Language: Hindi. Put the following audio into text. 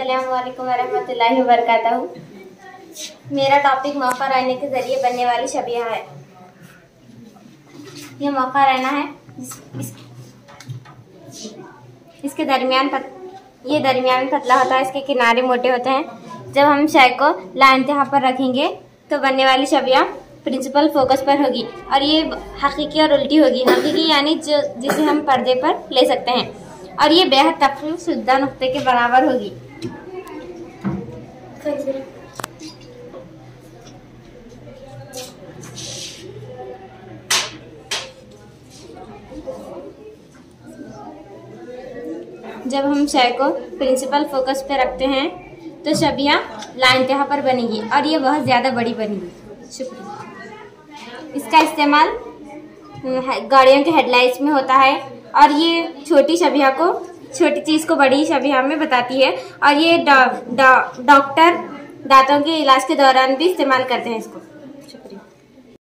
अस्सलामुअलैकुम वरहमतुल्लाहि वबरकातुहू। मेरा टॉपिक मौका रहने के जरिए बनने वाली शबिया है। ये मौका रहना है, इसके दरमियान ये दरमियान में पतला होता है, इसके किनारे मोटे होते हैं। जब हम शय को ला इंतहा पर रखेंगे तो बनने वाली शबिया प्रिंसिपल फोकस पर होगी और ये हकीकी और उल्टी होगी। हकीकी यानी जिसे हम पर्दे पर ले सकते हैं, और ये बेहद तफरीक शुद्धा नुक्ते के बराबर होगी। जब हम शय को प्रिंसिपल फोकस पे रखते हैं तो शबिया ला इंतहा पर बनेगी और ये बहुत ज़्यादा बड़ी बनेगी। शुक्रिया। इसका इस्तेमाल गाड़ियों के हेडलाइट्स में होता है और ये छोटी शबिया को, छोटी चीज़ को बड़ी शबिया में बताती है, और ये डॉक्टर दांतों के इलाज के दौरान भी इस्तेमाल करते हैं इसको।